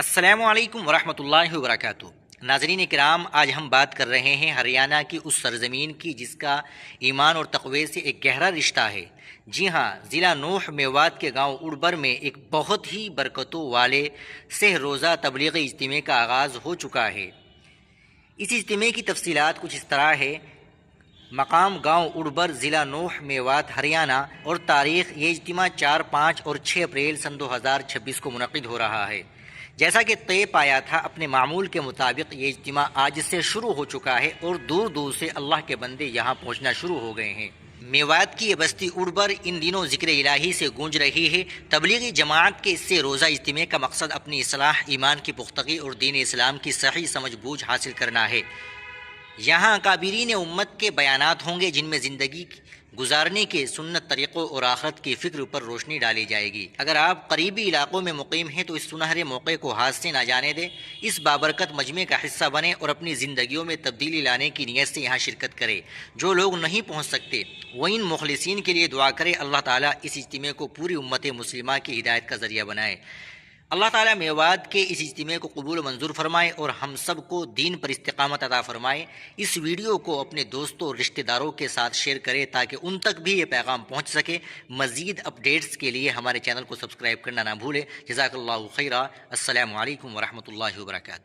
السلام علیکم ورحمۃ اللہ وبرکاتہ۔ ناظرین کرام، آج ہم بات کر رہے ہیں ہریانہ کی اس سرزمین کی جس کا ایمان اور تقوی سے ایک گہرا رشتہ ہے۔ جی ہاں، ضلع نوح میوات کے گاؤں اڑبر میں ایک بہت ہی برکتوں والے سہ روزہ تبلیغی اجتماع کا آغاز ہو چکا ہے۔ اس اجتماع کی تفصیلات کچھ اس طرح ہے۔ مقام گاؤں اڑبر، ضلع نوح میوات، ہریانہ، اور تاریخ یہ اجتماع 4، 5 اور 6 اپریل سن 2026 کو منعقد ہو رہا ہے۔ جیسا کہ طے پایا تھا، اپنے معمول کے مطابق یہ اجتماع آج سے شروع ہو چکا ہے اور دور دور سے اللہ کے بندے یہاں پہنچنا شروع ہو گئے ہیں۔ میوات کی یہ بستی اڑبر ان دنوں ذکر الہی سے گونج رہی ہے۔ تبلیغی جماعت کے اس سے روزہ اجتماع کا مقصد اپنی اصلاح، ایمان کی پختگی اور دین اسلام کی صحیح سمجھ بوجھ حاصل کرنا ہے۔ یہاں اکابرین امت کے بیانات ہوں گے جن میں زندگی گزارنے کے سنت طریقوں اور آخرت کی فکر پر روشنی ڈالی جائے گی۔ اگر آپ قریبی علاقوں میں مقیم ہیں تو اس سنہرے موقع کو ہاتھ سے نہ جانے دیں، اس بابرکت مجمع کا حصہ بنیں اور اپنی زندگیوں میں تبدیلی لانے کی نیت سے یہاں شرکت کریں۔ جو لوگ نہیں پہنچ سکتے وہ ان مخلصین کے لیے دعا کریں، اللہ تعالیٰ اس اجتماع کو پوری امت مسلمہ کی ہدایت کا ذریعہ بنائے۔ اللہ تعالیٰ میوات کے اس اجتماع کو قبول و منظور فرمائے اور ہم سب کو دین پر استقامت عطا فرمائے۔ اس ویڈیو کو اپنے دوستوں اور رشتہ داروں کے ساتھ شیئر کریں تاکہ ان تک بھی یہ پیغام پہنچ سکے۔ مزید اپڈیٹس کے لیے ہمارے چینل کو سبسکرائب کرنا نہ بھولیں۔ جزاک اللہ خیرا۔ السلام علیکم ورحمۃ اللہ وبرکاتہ۔